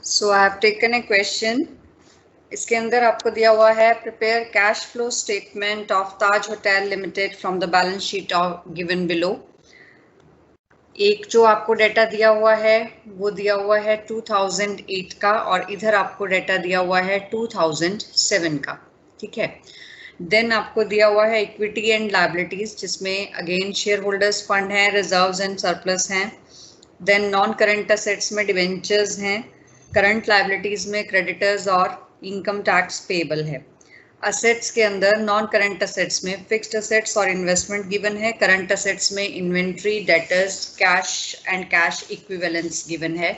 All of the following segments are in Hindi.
So I have taken a question. इसके अंदर आपको दिया हुआ है prepare cash flow statement of Taj hotel limited from the balance sheet of given below. एक जो आपको डेटा दिया हुआ है वो दिया हुआ है 2008 का और इधर आपको डेटा दिया हुआ है 2007 का। ठीक है, देन आपको दिया हुआ है इक्विटी एंड लायबिलिटीज जिसमें अगेन शेयर होल्डर्स फंड है, रिजर्व्स एंड सरप्लस हैं। देन नॉन करंट असेट्स में डिवेंचर्स हैं, करंट लायबिलिटीज में क्रेडिटर्स और इनकम टैक्स पेबल है। असेट्स के अंदर नॉन करंट असेट्स में फिक्स्ड असेट्स और इन्वेस्टमेंट गिवन है, करंट असेट्स में inventory, debtors, cash and cash equivalents given है।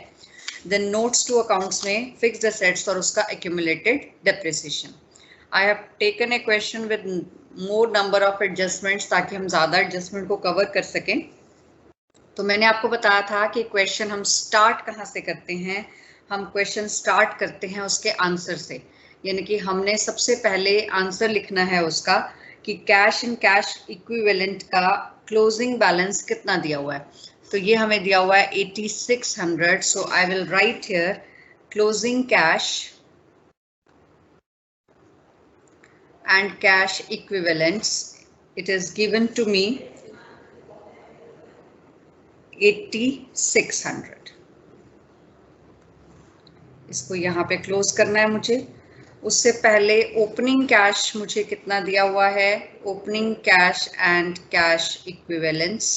देन नोट्स टू अकाउंट्स में फिक्स्ड असेट्स और उसका accumulated depreciation. I have taken a question with more number of adjustments ताकि हम ज़्यादा एडजस्टमेंट को कवर कर सकें। तो मैंने आपको बताया था कि क्वेश्चन हम स्टार्ट कहाँ से करते हैं, हम क्वेश्चन स्टार्ट करते हैं उसके आंसर से, यानी कि हमने सबसे पहले आंसर लिखना है उसका कि कैश एंड कैश इक्विवेलेंट का क्लोजिंग बैलेंस कितना दिया हुआ है। तो ये हमें दिया हुआ है 8600। So I will write here closing cash and cash equivalents. It is given to me 8600। इसको यहाँ पे क्लोज करना है मुझे। उससे पहले ओपनिंग कैश मुझे कितना दिया हुआ है, opening cash and cash equivalents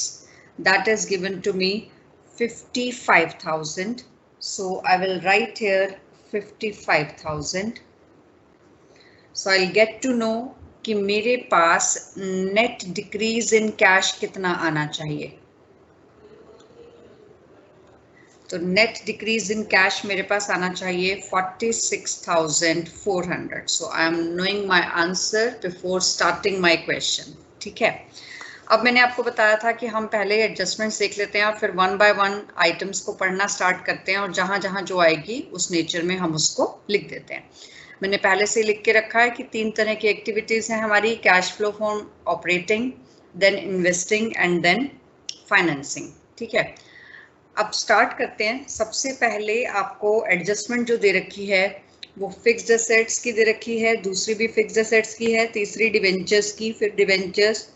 that is given to me 55,000। So I will write here 55,000। So I get to know कि मेरे पास नेट डिक्रीज इन कैश कितना आना चाहिए। तो नेट डिक्रीज इन कैश मेरे पास आना चाहिए 46,400। So I am knowing my answer before starting my question. ठीक है, अब मैंने आपको बताया था कि हम पहले एडजस्टमेंट्स देख लेते हैं और फिर वन बाय वन आइटम्स को पढ़ना स्टार्ट करते हैं और जहां जहां जो आएगी उस नेचर में हम उसको लिख देते हैं। मैंने पहले से लिख के रखा है कि 3 तरह की एक्टिविटीज हैं हमारी, cash flow from operating, then investing and then financing. ठीक है, अब स्टार्ट करते हैं। सबसे पहले आपको एडजस्टमेंट जो दे रखी है वो फिक्स्ड एसेट्स की दे रखी है, दूसरी भी फिक्स्ड एसेट्स की है, तीसरी डिवेंचर्स की, फिर डिवेंचर्स,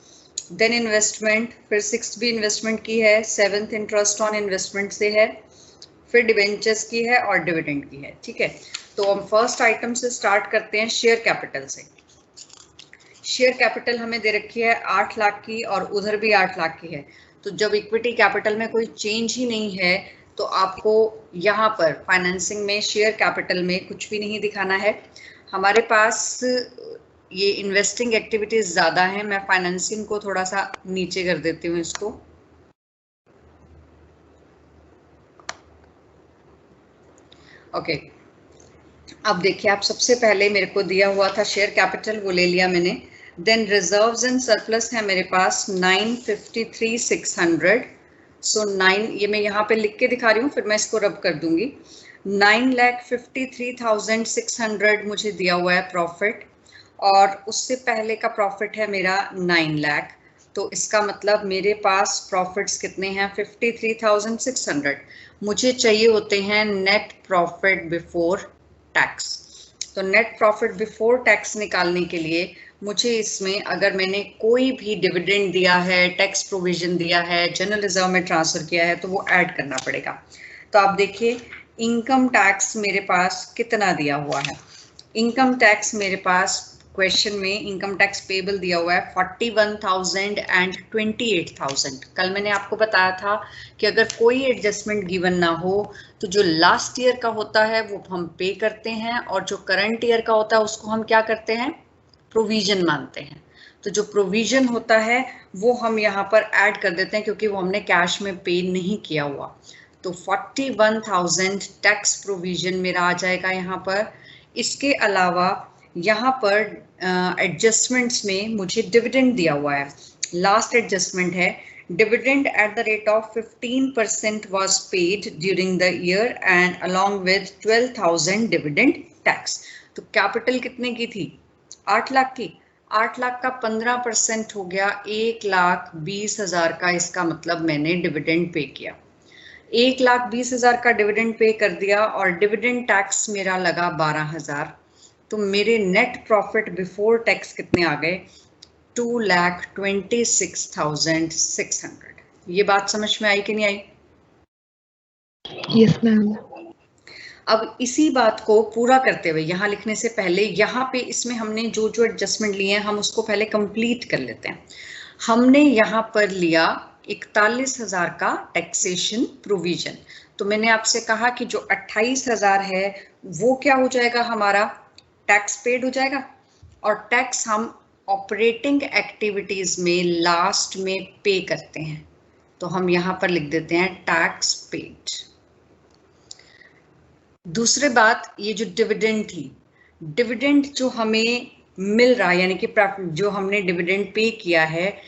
देन इन्वेस्टमेंट, फिर सिक्स्थ भी इन्वेस्टमेंट की है, सेवंथ इंटरेस्ट ऑन इन्वेस्टमेंट से है, फिर डिवेंचर्स की है और डिविडेंड की है। ठीक है, तो हम फर्स्ट आइटम से स्टार्ट करते हैं शेयर कैपिटल से। शेयर कैपिटल हमें दे रखी है 8 लाख की और उधर भी 8 लाख की है। तो जब इक्विटी कैपिटल में कोई चेंज ही नहीं है तो आपको यहाँ पर फाइनेंसिंग में शेयर कैपिटल में कुछ भी नहीं दिखाना है। हमारे पास ये इन्वेस्टिंग एक्टिविटीज ज़्यादा हैं, मैं फाइनेंसिंग को थोड़ा सा नीचे कर देती हूँ इसको। ओके, अब देखिए आप सबसे पहले मेरे को दिया हुआ था शेयर कैपिटल, वो ले लिया मैंने। देन रिजर्व्स एंड सरप्लस है मेरे पास 953,600। सो 9 ये मैं यहाँ पे लिख के दिखा रही हूँ, फिर मैं इसको रब कर दूंगी। 9,53,600 मुझे दिया हुआ है प्रॉफिट और उससे पहले का प्रॉफिट है मेरा 9 लाख। तो इसका मतलब मेरे पास प्रॉफिट्स कितने हैं 53,600। मुझे चाहिए होते हैं नेट प्रॉफिट बिफोर टैक्स। तो नेट प्रॉफिट बिफोर टैक्स निकालने के लिए मुझे इसमें अगर मैंने कोई भी डिविडेंड दिया है, टैक्स प्रोविजन दिया है, जनरल रिजर्व में ट्रांसफर किया है तो वो ऐड करना पड़ेगा। तो आप देखिए इनकम टैक्स मेरे पास कितना दिया हुआ है। इनकम टैक्स मेरे पास क्वेश्चन में इनकम टैक्स पेबल दिया हुआ है 41,000 एंड 28,000। कल मैंने आपको बताया था कि अगर कोई एडजस्टमेंट गिवन ना हो तो जो लास्ट ईयर का होता है वो हम पे करते हैं और जो करंट ईयर का होता है उसको हम क्या करते हैं, प्रोविजन मानते हैं। तो जो प्रोविजन होता है वो हम यहाँ पर ऐड कर देते हैं क्योंकि वो हमने कैश में पे नहीं किया हुआ। तो 41,000 टैक्स प्रोविजन मेरा आ जाएगा यहाँ पर। इसके अलावा यहाँ पर एडजस्टमेंट्स में मुझे डिविडेंड दिया हुआ है। लास्ट एडजस्टमेंट है dividend at the rate of 15% was paid during the year and along with 12,000 dividend tax। तो कैपिटल कितने की थी, 8 लाख की। 8 लाख का 15% हो गया 1,20,000 का, इसका मतलब मैंने डिविडेंड पे किया। 1,20,000 का डिविडेंड पे कर दिया और डिविडेंड टैक्स मेरा लगा 12,000, तो मेरे नेट प्रॉफिट बिफोर टैक्स कितने आ गए? 2,26,600। ये बात समझ में आई कि नहीं आई? Yes ma'am. अब इसी बात को पूरा करते हुए यहाँ लिखने से पहले यहाँ पे इसमें हमने जो जो एडजस्टमेंट लिए हैं हम उसको पहले कंप्लीट कर लेते हैं। हमने यहाँ पर लिया 41,000 का टैक्सेशन प्रोविजन, तो मैंने आपसे कहा कि जो 28,000 है वो क्या हो जाएगा, हमारा टैक्स पेड हो जाएगा, और टैक्स हम ऑपरेटिंग एक्टिविटीज में लास्ट में पे करते हैं, तो हम यहाँ पर लिख देते हैं टैक्स पेड। दूसरी बात, ये जो डिविडेंड थी, डिविडेंड जो हमें मिल रहा है यानी कि जो हमने डिविडेंड पे किया है,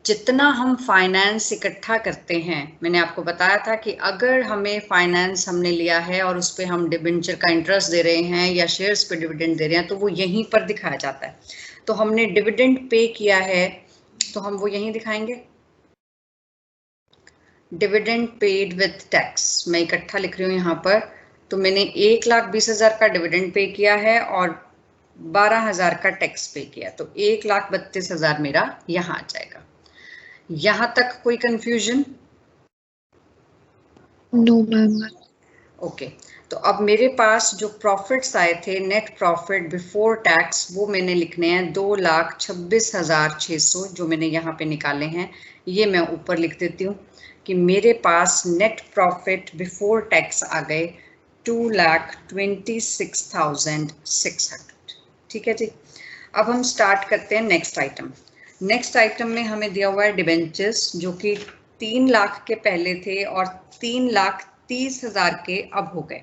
जितना हम फाइनेंस इकट्ठा करते हैं, मैंने आपको बताया था कि अगर हमें फाइनेंस हमने लिया है और उस पर हम डिबेंचर का इंटरेस्ट दे रहे हैं या शेयर्स पे डिविडेंड दे रहे हैं, तो वो यहीं पर दिखाया जाता है। तो हमने डिविडेंड पे किया है तो हम वो यहीं दिखाएंगे, डिविडेंड पेड विद टैक्स। मैं इकट्ठा लिख रही हूँ यहाँ पर, तो मैंने 1,20,000 का डिविडेंड पे किया है और 12,000 का टैक्स पे किया, तो 1,32,000 मेरा यहाँ आ जाएगा। यहाँ तक कोई कंफ्यूजन? No ma'am. ओके, तो अब मेरे पास जो प्रॉफिट्स आए थे, नेट प्रॉफिट बिफोर टैक्स, वो मैंने लिखने हैं 2,26,600 जो मैंने यहाँ पे निकाले हैं। ये मैं ऊपर लिख देती हूँ कि मेरे पास नेट प्रॉफिट बिफोर टैक्स आ गए 2,26,600। ठीक है जी। अब हम स्टार्ट करते हैं नेक्स्ट आइटम। नेक्स्ट आइटम में हमें दिया हुआ है डिबेंचर्स, जो कि 3 लाख के पहले थे और 3,30,000 के अब हो गए।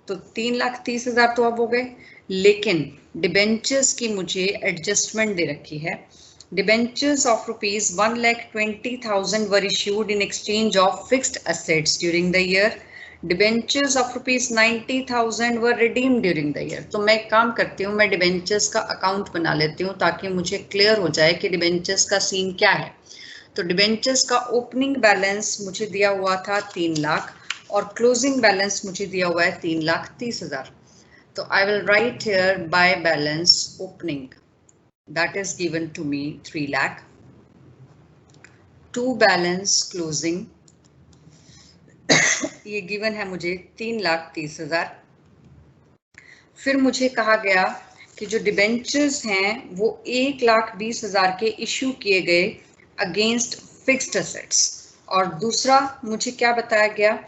तो 3,30,000 तो अब हो गए, लेकिन डिबेंचर्स की मुझे एडजस्टमेंट दे रखी है। Debentures of rupees 1,20,000 were issued in exchange of fixed assets during the year. Debentures of rupees 90,000 were redeem during the year. तो मैं एक काम करती हूँ, मैं डिबेंचर्स का अकाउंट बना लेती हूँ ताकि मुझे क्लियर हो जाए कि डिबेंचर्स का सीन क्या है। तो डिबेंचर्स का ओपनिंग बैलेंस मुझे दिया हुआ था 3 लाख और क्लोजिंग बैलेंस मुझे दिया हुआ है 3,30,000। तो I will write here by balance opening, that is given to me 3 lakh, to balance closing ये गिवन है मुझे 3,30,000। फिर मुझे कहा गया कि जो डिबेंचर्स हैं वो 1,20,000 के इश्यू किए गए अगेंस्ट फिक्स्ड एसेट्स, और दूसरा मुझे क्या बताया गया,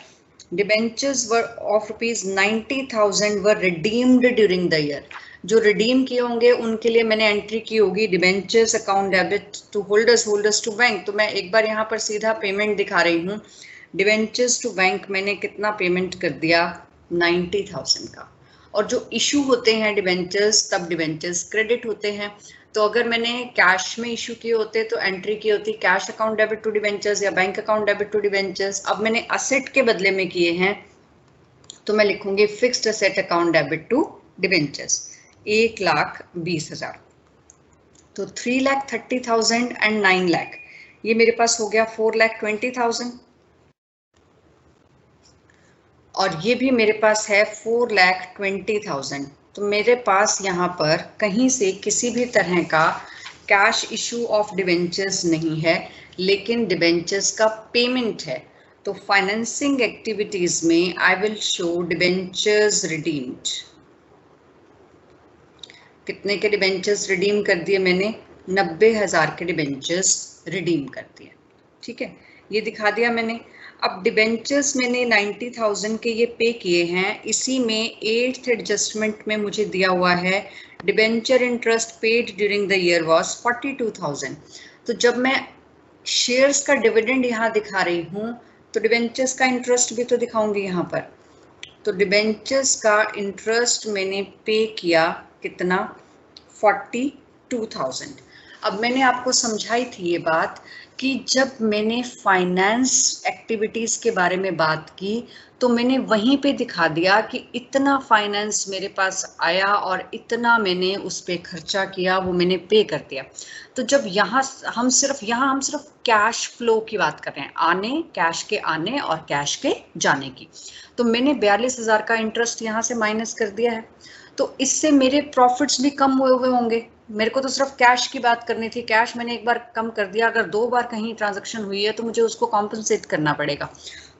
debentures were of rupees 90,000 were redeemed during the year. जो रिडीम किए होंगे उनके लिए मैंने एंट्री की होगी debentures account debit to holders, holders to bank. तो मैं एक बार यहाँ पर सीधा पेमेंट दिखा रही हूँ, डिबेंचर्स टू बैंक मैंने कितना पेमेंट कर दिया, 90,000 का। और जो इशू होते हैं डिबेंचर्स, तब डिबेंचर्स क्रेडिट होते हैं। तो अगर मैंने कैश में इशू किए होते तो एंट्री की होती cash account debit to debentures या bank account debit to debentures. अब मैंने असेट के बदले में किए हैं तो मैं लिखूंगी fixed asset account debit to debentures 1,20,000। तो 3,30,000 एंड 9 लाख, ये मेरे पास हो गया 4,20,000, और ये भी मेरे पास है 4,20,000। तो मेरे पास यहाँ पर कहीं से किसी भी तरह का कैश इशू ऑफ डिबेंचर्स नहीं है, लेकिन डिबेंचर्स का पेमेंट है। तो फाइनेंसिंग एक्टिविटीज में I will show debentures redeemed. कितने के डिबेंचर्स रिडीम कर दिए मैंने, 90,000 के डिबेंचर्स रिडीम कर दिए। ठीक है, ये दिखा दिया मैंने। अब डिबेंचर्स मैंने 90,000 के ये पे किए हैं, इसी में 8th एडजस्टमेंट में मुझे दिया हुआ है debenture interest paid during the year was 42,000। तो जब मैं शेयर्स का डिविडेंड यहाँ दिखा रही हूँ तो डिबेंचर्स का इंटरेस्ट भी तो दिखाऊंगी यहाँ पर। तो डिबेंचर्स का इंटरेस्ट मैंने पे किया कितना, 42,000। अब मैंने आपको समझाई थी ये बात कि जब मैंने फाइनेंस एक्टिविटीज के बारे में बात की तो मैंने वहीं पे दिखा दिया कि इतना फाइनेंस मेरे पास आया और इतना मैंने उस पे खर्चा किया, वो मैंने पे कर दिया। तो जब यहाँ हम सिर्फ कैश फ्लो की बात कर रहे हैं, आने, कैश के आने और कैश के जाने की, तो मैंने 42,000 का इंटरेस्ट यहाँ से माइनस कर दिया है। तो इससे मेरे प्रॉफिट्स भी कम हुए होंगे। मेरे को तो सिर्फ कैश की बात करनी थी, कैश मैंने एक बार कम कर दिया, अगर 2 बार कहीं ट्रांजैक्शन हुई है तो मुझे उसको कॉम्पनसेट करना पड़ेगा।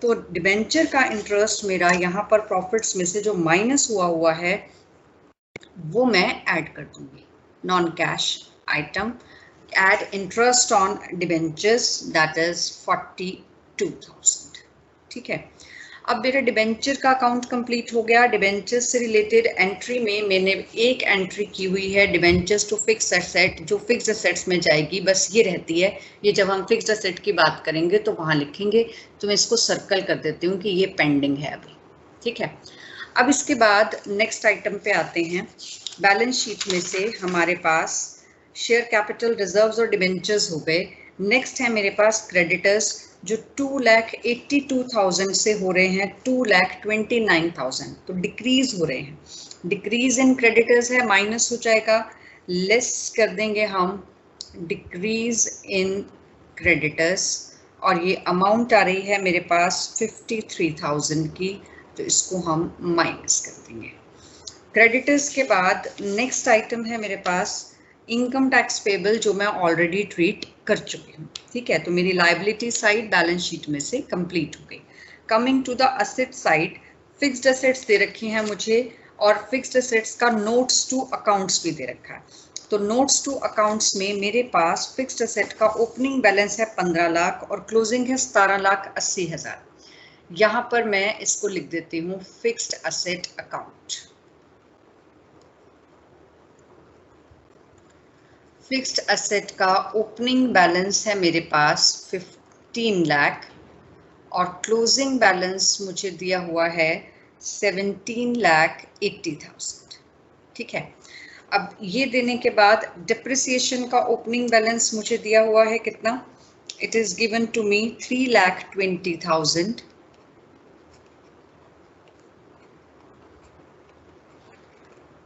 तो डिबेंचर का इंटरेस्ट मेरा यहाँ पर प्रॉफिट्स में से जो माइनस हुआ है वो मैं ऐड कर दूंगी, non cash item, add interest on debentures, that is 42,000। ठीक है, अब मेरा डिबेंचर का अकाउंट कंप्लीट हो गया। डिबेंचर से रिलेटेड एंट्री में मैंने एक एंट्री की हुई है, डिबेंचर्स टू फिक्स एसेट, जो फिक्स एसेट्स में जाएगी, बस ये रहती है। ये जब हम फिक्स एसेट की बात करेंगे तो वहाँ लिखेंगे, तो मैं इसको सर्कल कर देती हूँ कि ये पेंडिंग है अभी। ठीक है, अब इसके बाद नेक्स्ट आइटम पे आते हैं। बैलेंस शीट में से हमारे पास शेयर कैपिटल, रिजर्व्स और डिबेंचर्स हो गए। नेक्स्ट है मेरे पास क्रेडिटर्स, जो 2,82,000 से हो रहे हैं 2,29,000, तो डिक्रीज हो रहे हैं। डिक्रीज इन क्रेडिटर्स है, माइनस हो जाएगा, लेस कर देंगे हम डिक्रीज इन क्रेडिटर्स, और ये अमाउंट आ रही है मेरे पास 53,000 की, तो इसको हम माइनस कर देंगे। क्रेडिटर्स के बाद नेक्स्ट आइटम है मेरे पास इनकम टैक्स पेबल, जो मैं ऑलरेडी ट्रीट कर चुकी हूँ। ठीक है, तो मेरी लायबिलिटी साइड बैलेंस शीट में से कंप्लीट हो गई। Coming to the asset side, fixed assets दे रखी हैं मुझे, और फिक्स्ड एसेट्स का नोट्स टू अकाउंट्स भी दे रखा है। तो नोट्स टू अकाउंट्स में मेरे पास फिक्स्ड एसेट का ओपनिंग बैलेंस है 15 लाख और क्लोजिंग है 17,80,000। यहाँ पर मैं इसको लिख देती हूँ fixed asset account. Fixed asset का ओपनिंग बैलेंस है मेरे पास 15 लाख और क्लोजिंग बैलेंस मुझे दिया हुआ है 17,80,000। ठीक है, अब ये देने के बाद डिप्रिसिएशन का ओपनिंग बैलेंस मुझे दिया हुआ है कितना, it is given to me 3,20,000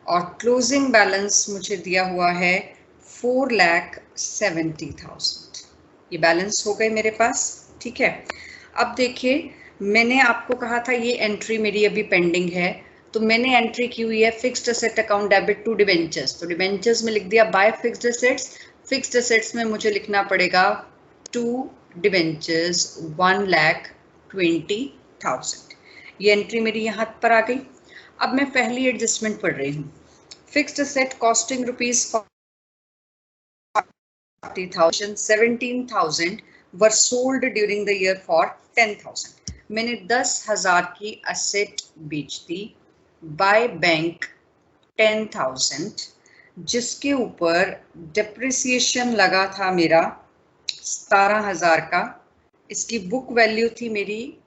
और क्लोजिंग बैलेंस मुझे दिया हुआ है 4,70,000। ये बैलेंस हो गए मेरे पास। ठीक है, अब देखिए मैंने आपको कहा था ये एंट्री मेरी अभी पेंडिंग है, तो मैंने एंट्री की हुई है fixed asset account debit to debentures, तो डिबेंचर्स में लिख दिया by fixed assets. Fixed assets में मुझे लिखना पड़ेगा टू डिबेंचर्स 1,20,000। ये एंट्री मेरी यहाँ पर आ गई। अब मैं पहली एडजस्टमेंट पढ़ रही हूँ। Fixed asset costing rupees 17,000 were sold during the year for 10,000। मैंने 10,000 की एसेट बेच दी बाय बैंक 10,000, जिसके ऊपर डिप्रिसिएशन लगा था मेरा 17,000 का। इसकी बुक वैल्यू थी मेरी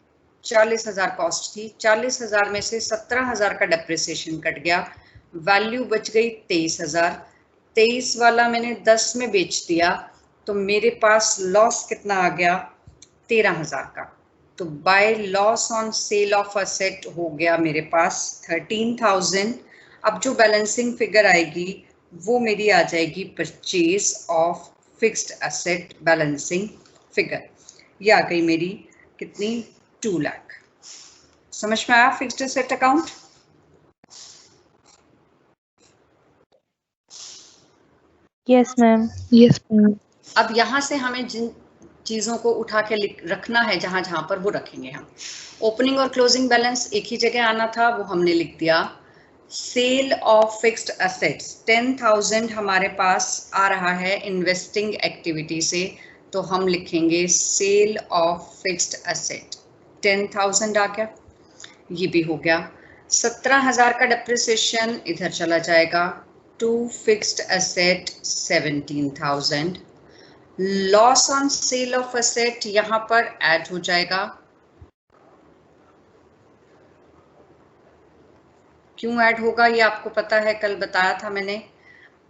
40,000 कॉस्ट थी, 40,000 में से 17,000 का डिप्रिसिएशन कट गया, वैल्यू बच गई 23,000। 23 वाला मैंने 10 में बेच दिया, तो मेरे पास लॉस कितना आ गया 13,000 का। तो by loss on sale of asset हो गया मेरे पास 13,000। अब जो बैलेंसिंग फिगर आएगी वो मेरी आ जाएगी purchase of fixed asset balancing figure. ये आ गई मेरी कितनी 2 लाख। समझ में आया fixed asset account? Yes ma'am. Yes, ma'am. अब यहाँ से हमें जिन चीज़ों को उठा के रखना है जहाँ जहाँ पर, वो रखेंगे हम। ओपनिंग और क्लोजिंग बैलेंस एक ही जगह आना था, वो हमने लिख दिया। सेल ऑफ फिक्स्ड एसेट्स 10,000 हमारे पास आ रहा है इन्वेस्टिंग एक्टिविटी से, तो हम लिखेंगे सेल ऑफ फिक्स्ड एसेट 10,000 आ गया, ये भी हो गया। 17,000 का डिप्रिसिएशन इधर चला जाएगा to fixed asset 17,000। Loss on sale of asset यहां पर ऐड हो जाएगा। क्यों ऐड होगा ये आपको पता है, कल बताया था मैंने।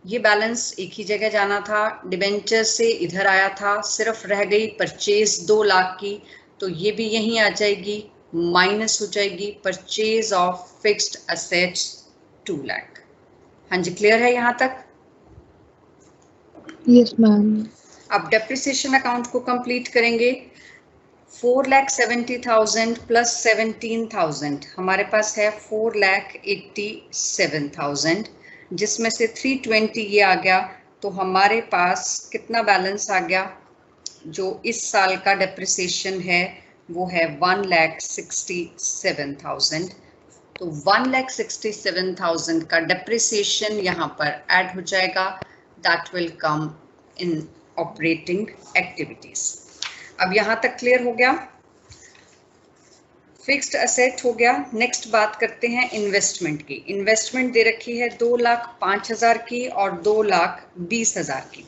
ये बैलेंस एक ही जगह जाना था, डिबेंचर से इधर आया था, सिर्फ रह गई परचेज 2 लाख की, तो ये भी यहीं आ जाएगी, माइनस हो जाएगी purchase of fixed assets 2 lakh. हाँ जी, क्लियर है यहाँ तक? Yes ma'am. अब डेप्रिसिएशन अकाउंट को कंप्लीट करेंगे। 4,70,000 प्लस 17,000 हमारे पास है 4,87,000, जिसमें से 320 ये आ गया, तो हमारे पास कितना बैलेंस आ गया? जो इस साल का डेप्रिसिएशन है वो है 1,67,000। तो 1,67,000 का डेप्रिसिएशन यहाँ पर ऐड हो जाएगा, that will come in operating activities. अब यहाँ तक क्लियर हो गया? फिक्स्ड असेट हो गया। नेक्स्ट बात करते हैं इन्वेस्टमेंट की। इन्वेस्टमेंट दे रखी है 2,05,000 की और 2,20,000 की,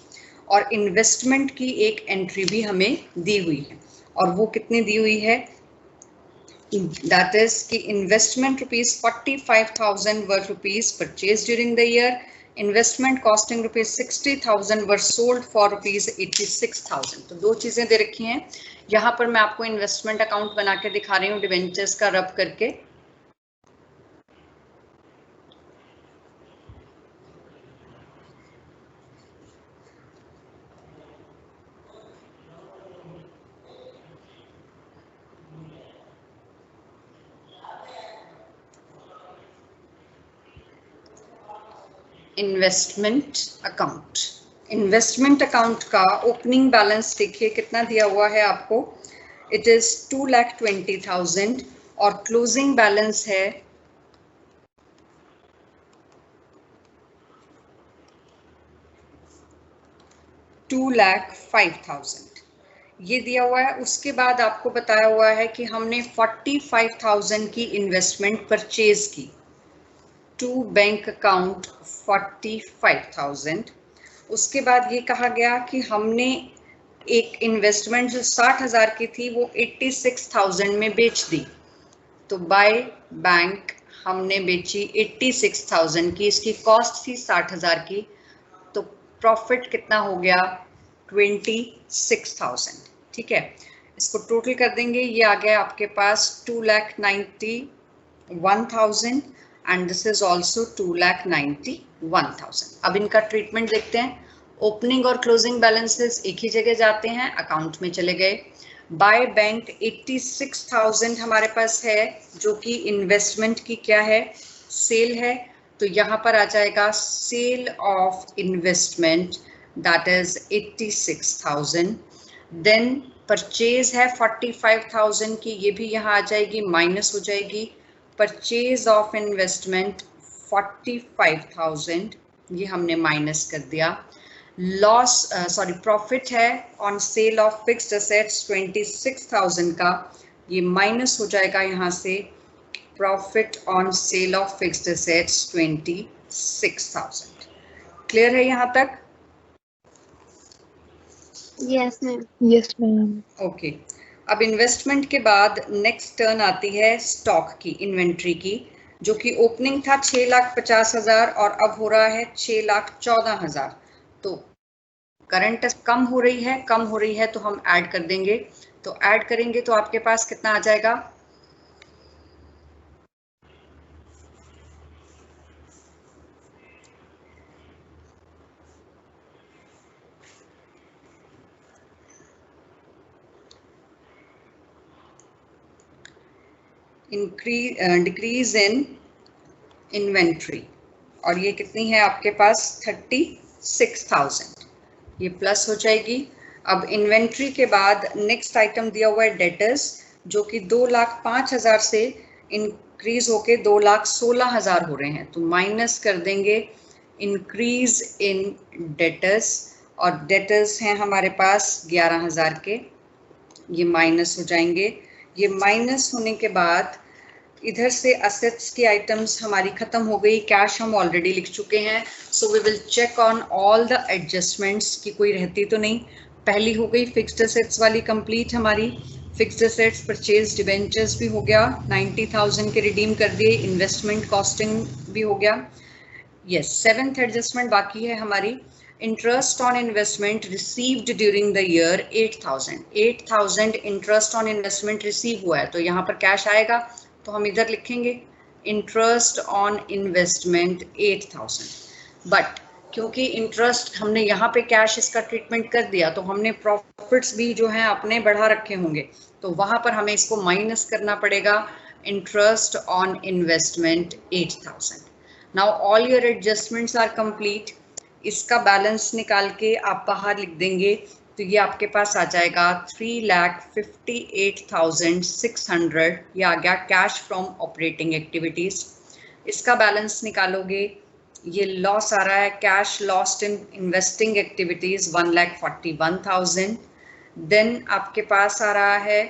और इन्वेस्टमेंट की एक एंट्री भी हमें दी हुई है, और वो कितनी दी हुई है? दैट इज कि investment ₹45,000 were rupees purchase during the year, investment costing ₹60,000 were sold for ₹86,000। तो दो चीजें दे रखी हैं। यहाँ पर मैं आपको इन्वेस्टमेंट अकाउंट बना के दिखा रही हूँ डिबेंचर्स का रब करके। इन्वेस्टमेंट अकाउंट, इन्वेस्टमेंट अकाउंट का ओपनिंग बैलेंस देखिए कितना दिया हुआ है आपको, इट इज 2,20,000 और क्लोजिंग बैलेंस है 2,05,000 ये दिया हुआ है। उसके बाद आपको बताया हुआ है कि हमने 45,000 की इन्वेस्टमेंट परचेज की, टू बैंक अकाउंट 45,000। उसके बाद ये कहा गया कि हमने एक इन्वेस्टमेंट जो 60,000 की थी वो 86,000 में बेच दी, तो बाय बैंक हमने बेची 86,000 की, इसकी कॉस्ट थी 60,000 की, तो प्रॉफिट कितना हो गया? 26,000। ठीक है, इसको टोटल कर देंगे, ये आ गया आपके पास 2,91,000 एंड दिस इज ऑल्सो 2,91,000। अब इनका ट्रीटमेंट देखते हैं। ओपनिंग और क्लोजिंग बैलेंसेस एक ही जगह जाते हैं, अकाउंट में चले गए। बाय बैंक 86,000 हमारे पास है, जो कि इन्वेस्टमेंट की क्या है? सेल है, तो यहाँ पर आ जाएगा sale of investment, that is 86,000। Then purchase है 45,000 की, ये भी यहाँ आ जाएगी, माइनस हो जाएगी। परचेज ऑफ इन्वेस्टमेंट 45,000, ये हमने माइनस कर दिया। लॉस प्रॉफिट है on sale of fixed assets 26,000 का, ये माइनस हो जाएगा यहाँ से। Profit on sale of fixed assets 26,000। Clear है यहाँ तक? Yes ma'am. Yes ma'am. Okay, अब इन्वेस्टमेंट के बाद नेक्स्ट टर्न आती है स्टॉक की, इन्वेंट्री की, जो कि ओपनिंग था 6,50,000 और अब हो रहा है 6,14,000। तो करंट कम हो रही है तो हम ऐड कर देंगे, तो ऐड करेंगे तो आपके पास कितना आ जाएगा? डिक्रीज इन इन्वेंट्री, और ये कितनी है आपके पास? 36,000, ये प्लस हो जाएगी। अब इन्वेंट्री के बाद नेक्स्ट आइटम दिया हुआ है डेटर्स, जो कि 2,05,000 से इंक्रीज होके 2,16,000 हो रहे हैं, तो माइनस कर देंगे इंक्रीज इन डेटर्स, और डेटर्स हैं हमारे पास 11,000 के, ये माइनस हो जाएंगे। ये माइनस होने के बाद इधर से असेट्स की आइटम्स हमारी खत्म हो गई, कैश हम ऑलरेडी लिख चुके हैं, so we will check on all the adjustments की कोई रहती तो नहीं। पहली हो गई फिक्स्ड असेट्स वाली कंप्लीट हमारी, फिक्स्ड असेट्स परचेज डिबेंचर्स भी हो गया, 90,000 के रिडीम कर दिए, इन्वेस्टमेंट कॉस्टिंग भी हो गया। यस, 7th एडजस्टमेंट बाकी है हमारी। Interest on investment received during the year 8,000 interest on investment receive हुआ है, तो यहाँ पर कैश आएगा, तो हम इधर लिखेंगे इंटरेस्ट ऑन इन्वेस्टमेंट 8,000। बट क्योंकि इंटरेस्ट हमने यहाँ पे कैश इसका ट्रीटमेंट कर दिया, तो हमने प्रॉफिट्स भी जो हैं अपने बढ़ा रखे होंगे, तो वहां पर हमें इसको माइनस करना पड़ेगा। Interest on investment 8,000। Now all your adjustments are complete. इसका बैलेंस निकाल के आप बाहर लिख देंगे, तो ये आपके पास आ जाएगा 3,58,600। ये आ गया कैश फ्रॉम ऑपरेटिंग एक्टिविटीज। इसका बैलेंस निकालोगे, ये लॉस आ रहा है cash lost in investing activities 1,41,000। Then आपके पास आ रहा है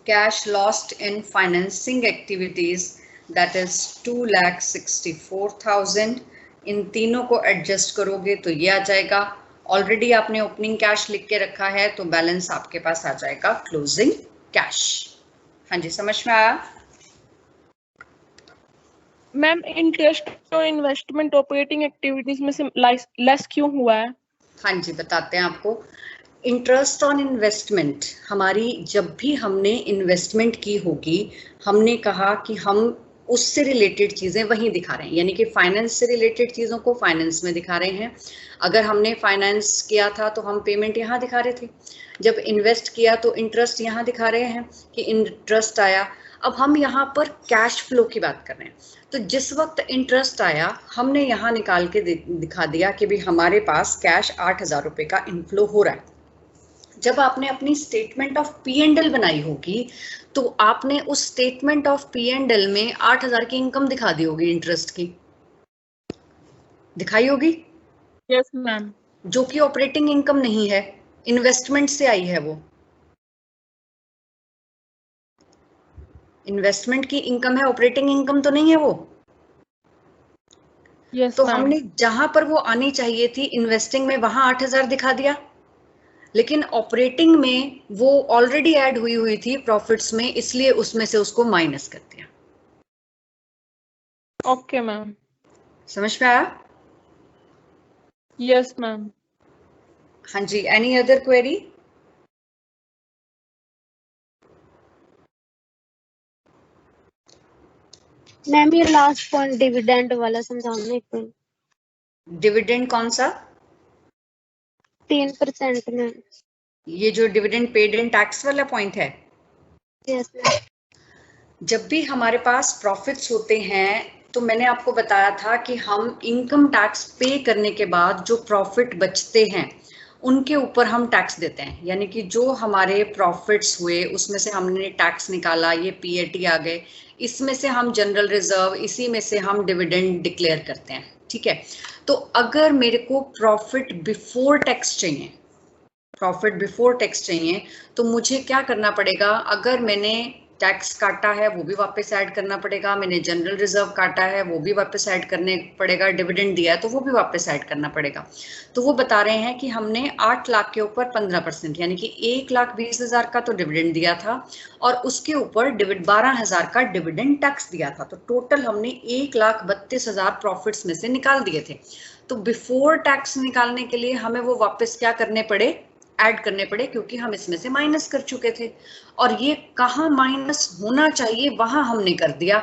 cash lost in financing activities, that is 2,64,000। इन तीनों को एडजस्ट करोगे तो ये आ जाएगा। ऑलरेडी आपने ओपनिंग कैश लिख के रखा है, तो बैलेंस आपके पास आ जाएगा क्लोजिंग कैश। हाँ जी, समझ में आया? Ma'am interest on investment operating activities में से लेस क्यों हुआ है? हाँ जी, बताते हैं आपको। इंटरेस्ट ऑन इन्वेस्टमेंट हमारी जब भी हमने इन्वेस्टमेंट की होगी, हमने कहा कि हम उससे रिलेटेड चीजें वहीं दिखा रहे हैं, यानी कि फाइनेंस से रिलेटेड चीजों को फाइनेंस में दिखा रहे हैं। अगर हमने फाइनेंस किया था तो हम पेमेंट यहाँ दिखा रहे थे, जब इन्वेस्ट किया तो इंटरेस्ट यहाँ दिखा रहे हैं कि इंटरेस्ट आया। अब हम यहाँ पर कैश फ्लो की बात कर रहे हैं, तो जिस वक्त इंटरेस्ट आया हमने यहाँ निकाल के दिखा दिया कि भाई हमारे पास कैश 8,000 रुपये का इनफ्लो हो रहा है। जब आपने अपनी स्टेटमेंट ऑफ P&L बनाई होगी, तो आपने उस स्टेटमेंट ऑफ P&L में 8,000 की इनकम दिखा दी होगी, इंटरेस्ट की दिखाई होगी। Yes ma'am. जो कि ऑपरेटिंग इनकम नहीं है, इन्वेस्टमेंट से आई है। वो इन्वेस्टमेंट की इनकम है, ऑपरेटिंग इनकम तो नहीं है वो। yes, तो हमने जहां पर वो आनी चाहिए थी इन्वेस्टिंग में, वहां 8,000 दिखा दिया, लेकिन ऑपरेटिंग में वो ऑलरेडी ऐड हुई थी प्रॉफिट्स में, इसलिए उसमें से उसको माइनस कर दिया। Okay ma'am. समझ में आया? Yes ma'am. हाँ जी, एनी अदर क्वेरी? मैम ये लास्ट पॉइंट डिविडेंड वाला समझाना एक बार। डिविडेंड कौन सा? 3% में। ये जो डिविडेंड पेड इन टैक्स वाला पॉइंट है। Yes ma'am. जब भी हमारे पास प्रॉफिट्स होते हैं, तो मैंने आपको बताया था कि हम इनकम टैक्स पे करने के बाद जो प्रॉफिट बचते हैं उनके ऊपर हम टैक्स देते हैं, यानी कि जो हमारे प्रॉफिट्स हुए उसमें से हमने टैक्स निकाला, ये PAT आ गए, इसमें से हम जनरल रिजर्व, इसी में से हम डिविडेंड डिक्लेयर करते हैं। ठीक है, तो अगर मेरे को प्रॉफिट बिफोर टैक्स चाहिए, तो मुझे क्या करना पड़ेगा? अगर मैंने टैक्स काटा है वो भी वापस ऐड करना पड़ेगा, मैंने जनरल रिजर्व काटा है वो भी वापस ऐड करने पड़ेगा, डिविडेंड दिया है तो वो भी वापस ऐड करना पड़ेगा। तो वो बता रहे हैं कि हमने 8 लाख के ऊपर 15%, यानी कि 1,20,000 का तो डिविडेंड दिया था और उसके ऊपर 12,000 का डिविडेंड टैक्स दिया था, तो टोटल हमने 1,32,000 प्रॉफिट्स में से निकाल दिए थे। तो बिफोर टैक्स निकालने के लिए हमें वो वापस क्या करने पड़े? ऐड करने पड़े, क्योंकि हम इसमें से माइनस कर चुके थे। और ये कहाँ माइनस होना चाहिए वहां हमने कर दिया।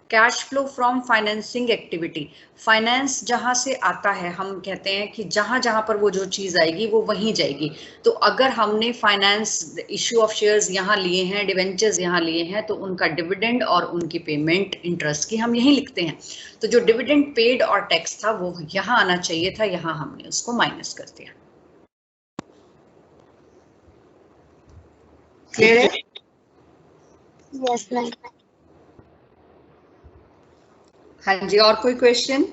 Cash flow from financing activity, finance जहां से आता है, हम कहते हैं कि जहां जहां पर वो जो चीज आएगी वो वहीं जाएगी। तो अगर हमने फाइनेंस इश्यू ऑफ शेयर्स यहाँ लिए हैं, डिवेंचर्स यहाँ लिए हैं, तो उनका डिविडेंड और उनकी पेमेंट इंटरेस्ट की हम यहीं लिखते हैं। तो जो डिविडेंड पेड और टैक्स था वो यहाँ आना चाहिए था, यहाँ हमने उसको माइनस कर दिया। क्लियर है? Yes ma'am. हाँ जी, और कोई क्वेश्चन?